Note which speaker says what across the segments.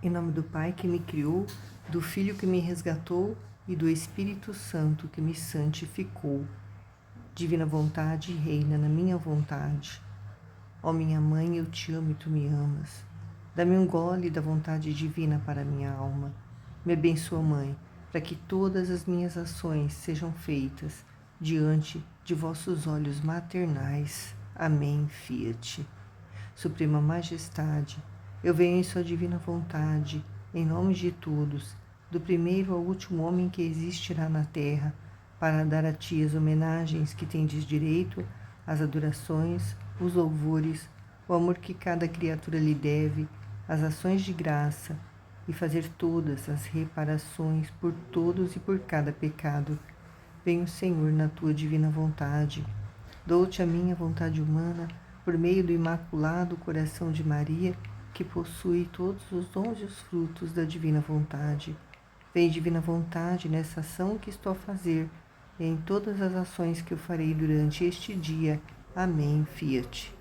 Speaker 1: Em nome do Pai que me criou, do Filho que me resgatou e do Espírito Santo que me santificou. Divina vontade reina na minha vontade. Ó minha mãe, eu te amo e tu me amas. Dá-me um gole da vontade divina para a minha alma. Me abençoa, Mãe, para que todas as minhas ações sejam feitas diante de vossos olhos maternais. Amém, Fiat. Suprema Majestade, eu venho em sua divina vontade, em nome de todos, do primeiro ao último homem que existirá na terra, para dar a ti as homenagens que tendes direito, as adorações, os louvores, o amor que cada criatura lhe deve, as ações de graça, e fazer todas as reparações por todos e por cada pecado. Venho, Senhor, na tua divina vontade. Dou-te a minha vontade humana, por meio do Imaculado Coração de Maria, que possui todos os dons e os frutos da divina vontade. Vem, divina vontade, nessa ação que estou a fazer, e em todas as ações que eu farei durante este dia. Amém, Fiat.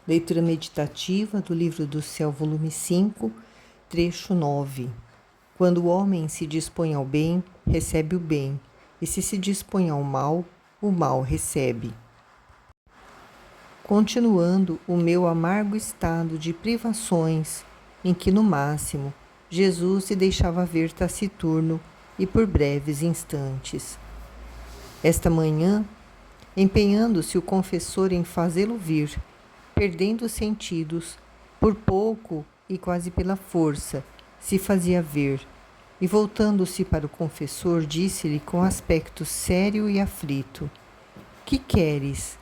Speaker 1: Leitura meditativa do Livro do Céu, volume 5, trecho 9. Quando o homem se dispõe ao bem, recebe o bem, e se dispõe ao mal, o mal recebe. Continuando o meu amargo estado de privações, em que, no máximo, Jesus se deixava ver taciturno e por breves instantes. Esta manhã, empenhando-se o confessor em fazê-lo vir, perdendo os sentidos, por pouco e quase pela força, se fazia ver, e voltando-se para o confessor, disse-lhe com aspecto sério e aflito: Que queres?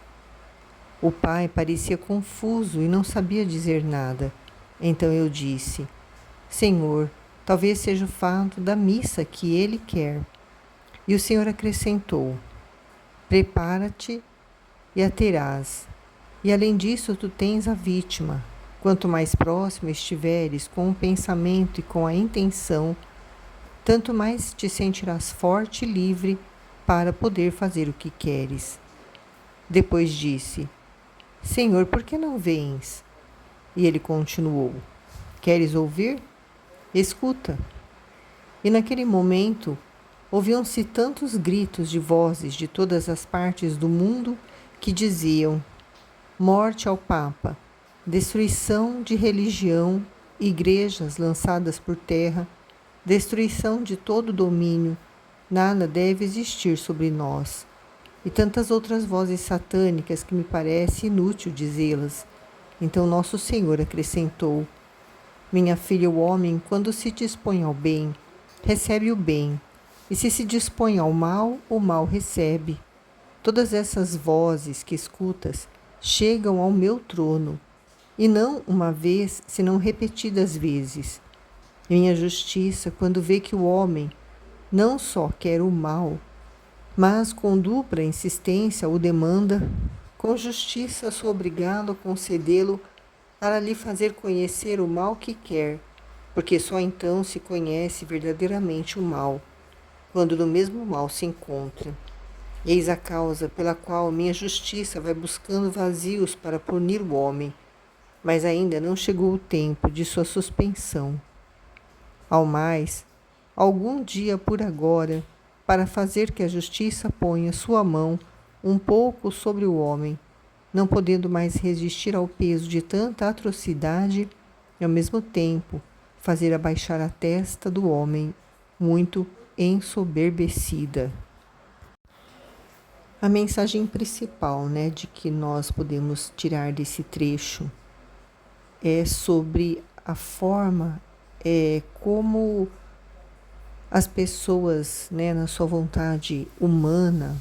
Speaker 1: O pai parecia confuso e não sabia dizer nada. Então eu disse: Senhor, talvez seja o fato da missa que ele quer. E o Senhor acrescentou: Prepara-te e a terás. E além disso, tu tens a vítima. Quanto mais próximo estiveres com o pensamento e com a intenção, tanto mais te sentirás forte e livre para poder fazer o que queres. Depois disse: Senhor, por que não vens? E ele continuou: Queres ouvir? Escuta. E naquele momento ouviam-se tantos gritos de vozes de todas as partes do mundo que diziam: Morte ao Papa, destruição de religião, igrejas lançadas por terra, destruição de todo domínio, nada deve existir sobre nós. E tantas outras vozes satânicas que me parece inútil dizê-las. Então nosso Senhor acrescentou: Minha filha, o homem, quando se dispõe ao bem, recebe o bem, e se dispõe ao mal, o mal recebe. Todas essas vozes que escutas chegam ao meu trono, e não uma vez, senão repetidas vezes. Minha justiça, quando vê que o homem não só quer o mal, mas com dupla insistência o demanda, com justiça sou obrigado a concedê-lo para lhe fazer conhecer o mal que quer, porque só então se conhece verdadeiramente o mal, quando no mesmo mal se encontra. Eis a causa pela qual minha justiça vai buscando vazios para punir o homem, mas ainda não chegou o tempo de sua suspensão. Ao mais, algum dia por agora, para fazer que a justiça ponha sua mão um pouco sobre o homem, não podendo mais resistir ao peso de tanta atrocidade e, ao mesmo tempo, fazer abaixar a testa do homem, muito ensoberbecida. A mensagem principal, de que nós podemos tirar desse trecho é sobre a forma como as pessoas, na sua vontade humana,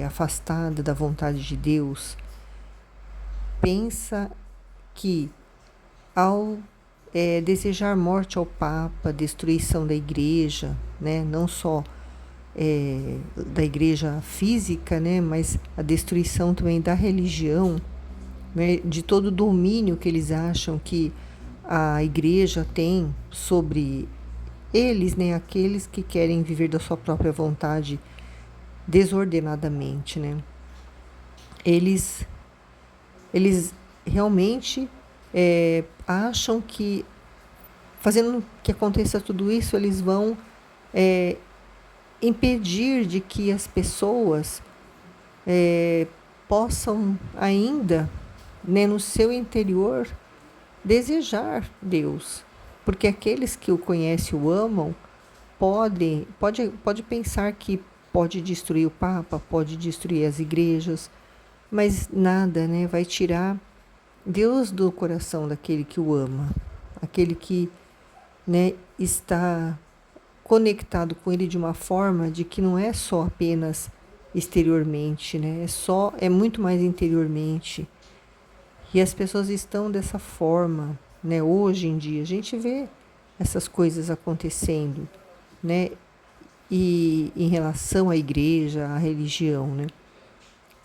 Speaker 1: afastada da vontade de Deus, pensa que ao desejar morte ao Papa, destruição da igreja, não só da igreja física, mas a destruição também da religião, de todo o domínio que eles acham que a igreja tem sobre eles, aqueles que querem viver da sua própria vontade desordenadamente, Eles realmente acham que fazendo que aconteça tudo isso, eles vão impedir de que as pessoas possam ainda, né, no seu interior, desejar Deus. Porque aqueles que o conhecem e o amam pode pensar que pode destruir o Papa, pode destruir as igrejas, mas nada, né, vai tirar Deus do coração daquele que o ama, aquele que, né, está conectado com ele de uma forma de que não é só apenas exteriormente, né? É muito mais interiormente. E as pessoas estão dessa forma, né? Hoje em dia a gente vê essas coisas acontecendo, né? E em relação à igreja, à religião, né?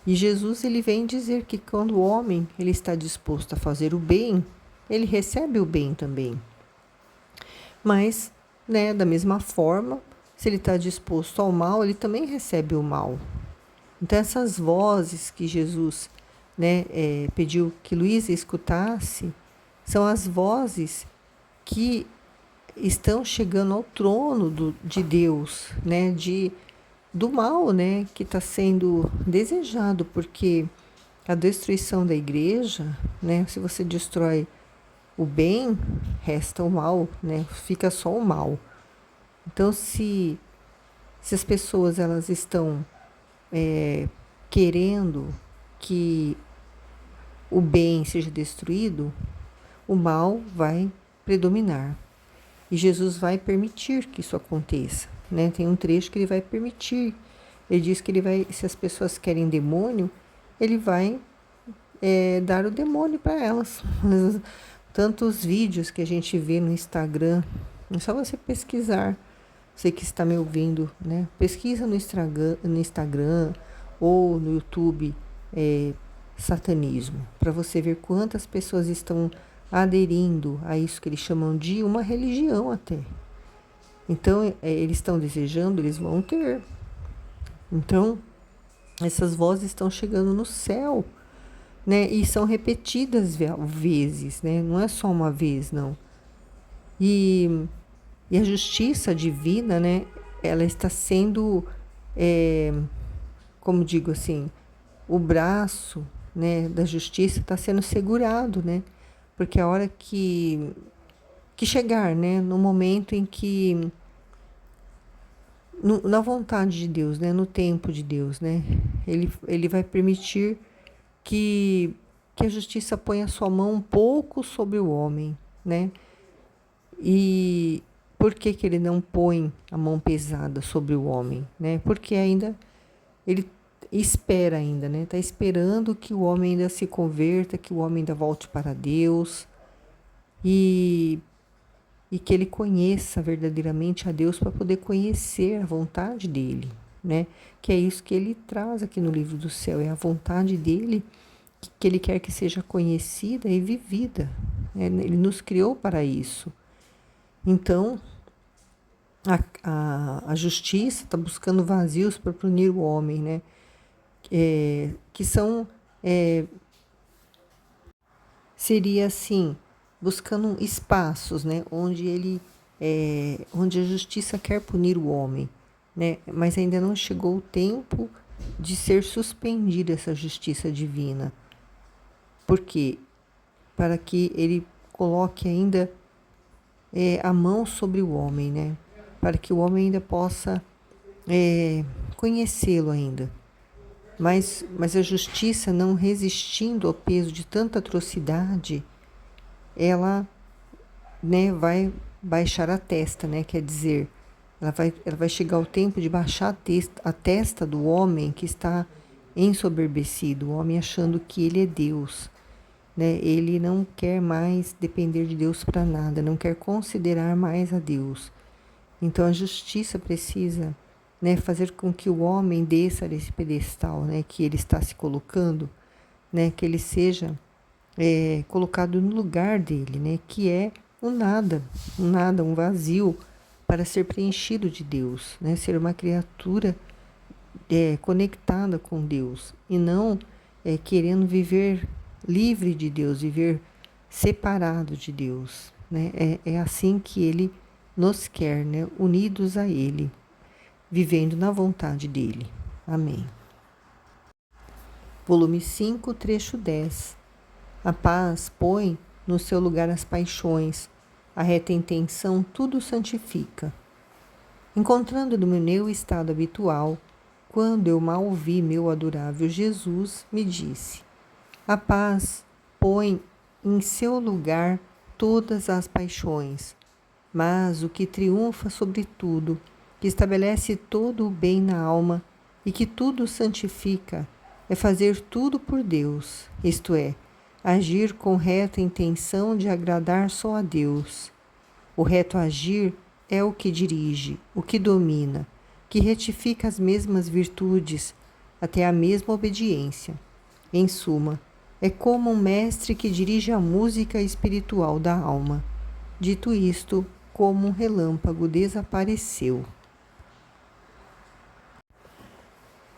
Speaker 1: E Jesus ele vem dizer que quando o homem ele está disposto a fazer o bem, ele recebe o bem também. Mas, né, da mesma forma, se ele está disposto ao mal, ele também recebe o mal. Então essas vozes que Jesus, né, pediu que Luísa escutasse, são as vozes que estão chegando ao trono de Deus, né, do mal, né, que está sendo desejado, porque a destruição da igreja, né, se você destrói o bem, resta o mal, né, fica só o mal. Então, se as pessoas elas estão querendo que o bem seja destruído, o mal vai predominar. E Jesus vai permitir que isso aconteça, né? Tem um trecho que ele vai permitir. Ele diz que ele vai, se as pessoas querem demônio, ele vai dar o demônio para elas. Tantos vídeos que a gente vê no Instagram, é só você pesquisar. Você que está me ouvindo, né? Pesquisa no Instagram ou no YouTube satanismo, para você ver quantas pessoas estão aderindo a isso que eles chamam de uma religião até. Então, eles estão desejando, eles vão ter. Então, essas vozes estão chegando no céu, né? E são repetidas vezes, né? Não é só uma vez, não. E a justiça divina, né? Ela está sendo, como digo assim, o braço, né, da justiça está sendo segurado, né? Porque a hora que chegar, né, no momento em que na vontade de Deus, né, no tempo de Deus, né, ele vai permitir que a justiça ponha a sua mão um pouco sobre o homem, né? E por que ele não põe a mão pesada sobre o homem, né? Porque ainda ele espera ainda, né? Está esperando que o homem ainda se converta, que o homem ainda volte para Deus e que ele conheça verdadeiramente a Deus para poder conhecer a vontade dele, né? Que é isso que ele traz aqui no livro do céu, é a vontade dele que ele quer que seja conhecida e vivida, né? Ele nos criou para isso. Então, a justiça está buscando vazios para punir o homem, né? Que são, seria assim, buscando espaços, né? Onde a justiça quer punir o homem, né? Mas ainda não chegou o tempo de ser suspendida essa justiça divina. Por quê? Para que ele coloque ainda a mão sobre o homem, né? Para que o homem ainda possa conhecê-lo ainda. Mas a justiça, não resistindo ao peso de tanta atrocidade, ela, né, vai baixar a testa, né? Quer dizer, ela vai chegar o tempo de baixar a testa do homem que está ensoberbecido, o homem achando que ele é Deus, né? Ele não quer mais depender de Deus para nada, não quer considerar mais a Deus. Então a justiça precisa, né, fazer com que o homem desça desse pedestal, né, que ele está se colocando, né, que ele seja colocado no lugar dele, né, que é um nada, um vazio para ser preenchido de Deus, né, ser uma criatura conectada com Deus e não querendo viver livre de Deus, viver separado de Deus. né? É assim que Ele nos quer, né? Unidos a Ele, vivendo na vontade dEle. Amém. Volume 5, trecho 10. A paz põe no seu lugar as paixões, a reta intenção tudo santifica. Encontrando no meu estado habitual, quando eu mal vi meu adorável Jesus, me disse: a paz põe em seu lugar todas as paixões, mas o que triunfa sobre tudo, que estabelece todo o bem na alma e que tudo santifica, é fazer tudo por Deus, isto é, agir com reta intenção de agradar só a Deus. O reto agir é o que dirige, o que domina, que retifica as mesmas virtudes, até a mesma obediência. Em suma, é como um mestre que dirige a música espiritual da alma. Dito isto, como um relâmpago desapareceu.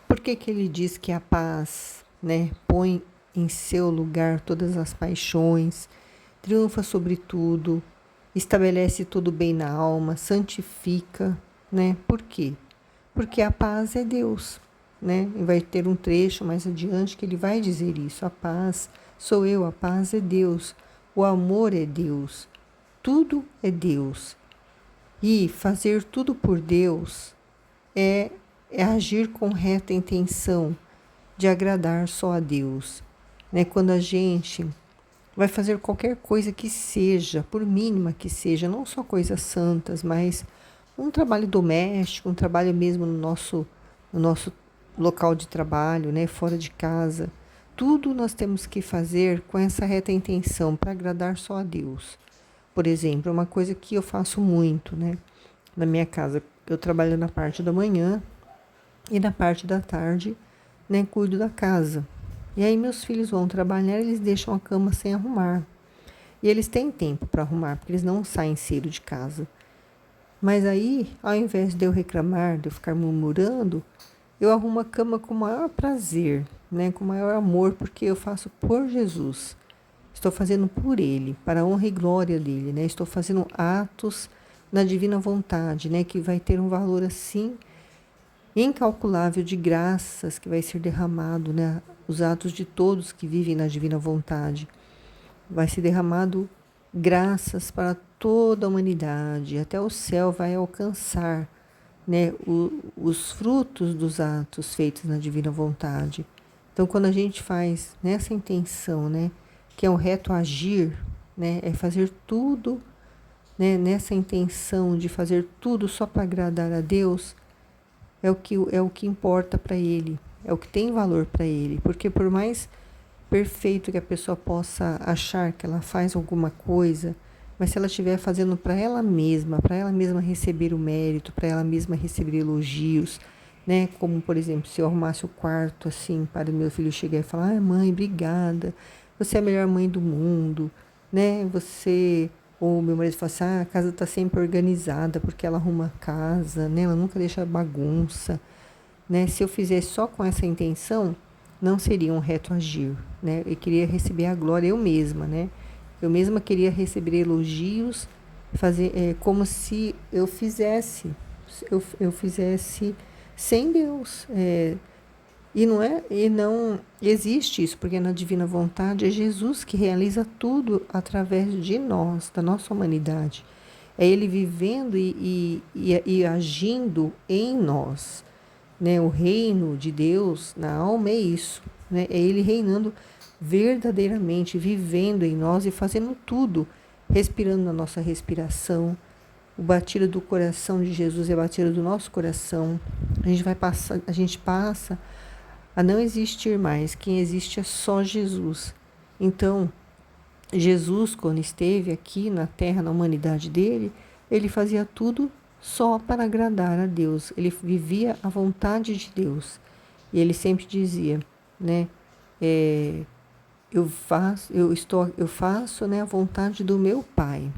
Speaker 1: Por que ele diz que a paz, né, põe em seu lugar todas as paixões, triunfa sobre tudo, estabelece todo bem na alma, santifica, né? Por quê? Porque a paz é Deus, né? E vai ter um trecho mais adiante que ele vai dizer isso. A paz sou eu, a paz é Deus, o amor é Deus, tudo é Deus. E fazer tudo por Deus é agir com reta intenção de agradar só a Deus, né? Quando a gente vai fazer qualquer coisa que seja, por mínima que seja, não só coisas santas, mas um trabalho doméstico, um trabalho mesmo no nosso local de trabalho, né, fora de casa. Tudo nós temos que fazer com essa reta intenção, para agradar só a Deus. Por exemplo, uma coisa que eu faço muito, né, na minha casa, eu trabalho na parte da manhã e na parte da tarde, né, cuido da casa. E aí meus filhos vão trabalhar, eles deixam a cama sem arrumar. E eles têm tempo para arrumar, porque eles não saem cedo de casa. Mas aí, ao invés de eu reclamar, de eu ficar murmurando, eu arrumo a cama com o maior prazer, né, com o maior amor, porque eu faço por Jesus. Estou fazendo por Ele, para a honra e glória dEle, né? Estou fazendo atos na divina vontade, né, que vai ter um valor assim incalculável de graças que vai ser derramado, né? Os atos de todos que vivem na divina vontade. Vai ser derramado graças para toda a humanidade, até o céu vai alcançar, né, os frutos dos atos feitos na divina vontade. Então, quando a gente faz nessa intenção, né, que é um reto agir, né, é fazer tudo, né, nessa intenção de fazer tudo só para agradar a Deus, é o que importa para Ele, é o que tem valor para Ele, porque por mais perfeito que a pessoa possa achar que ela faz alguma coisa, mas se ela estiver fazendo para ela mesma receber o mérito, para ela mesma receber elogios, né? Como, por exemplo, se eu arrumasse o quarto assim para o meu filho chegar e falar: "Ah, mãe, obrigada, você é a melhor mãe do mundo", né? Ou meu marido fala assim: "Ah, a casa está sempre organizada porque ela arruma a casa, né? Ela nunca deixa bagunça", né? Se eu fizesse só com essa intenção, não seria um reto agir, né? Eu queria receber a glória eu mesma, né? Eu mesma queria receber elogios, fazer como se eu fizesse sem Deus. E não existe isso, porque na divina vontade é Jesus que realiza tudo através de nós, da nossa humanidade. É Ele vivendo e agindo em nós, né? O reino de Deus na alma é isso, né? É Ele reinando verdadeiramente, vivendo em nós e fazendo tudo, respirando na nossa respiração. O batido do coração de Jesus é o batido do nosso coração. A gente passa a não existir mais. Quem existe é só Jesus. Então, Jesus, quando esteve aqui na terra, na humanidade dele, ele fazia tudo só para agradar a Deus. Ele vivia a vontade de Deus. E ele sempre dizia, né? Eu faço, né, a vontade do meu Pai,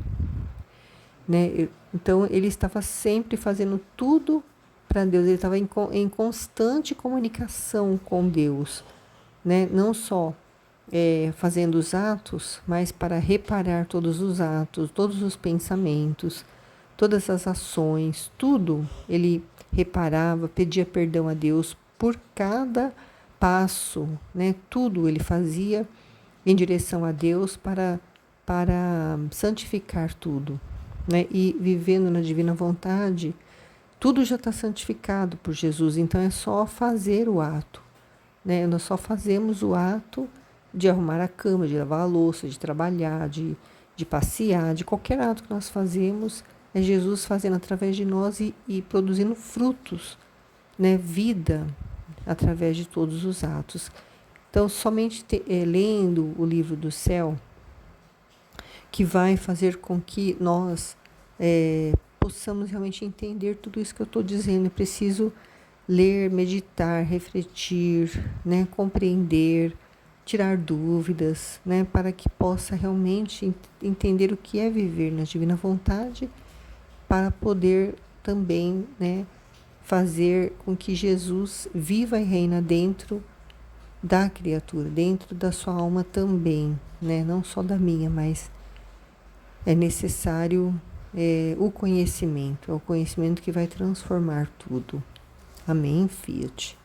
Speaker 1: né? Então ele estava sempre fazendo tudo para Deus. Ele estava em constante comunicação com Deus, né? Não só fazendo os atos, mas para reparar todos os atos, todos os pensamentos, todas as ações, tudo ele reparava, pedia perdão a Deus por cada passo, né? Tudo ele fazia em direção a Deus para santificar tudo, né? E vivendo na divina vontade, tudo já está santificado por Jesus, então é só fazer o ato, né? Nós só fazemos o ato de arrumar a cama, de lavar a louça, de trabalhar, de passear, de qualquer ato que nós fazemos, é Jesus fazendo através de nós e produzindo frutos, né? Vida através de todos os atos. Então, somente lendo o livro do céu, que vai fazer com que nós possamos realmente entender tudo isso que eu estou dizendo. É preciso ler, meditar, refletir, né? Compreender, tirar dúvidas, né? Para que possa realmente entender o que é viver na divina vontade, para poder também, né, fazer com que Jesus viva e reina dentro da criatura, dentro da sua alma também, né? Não só da minha, mas é necessário o conhecimento, é o conhecimento que vai transformar tudo. Amém, Fiat.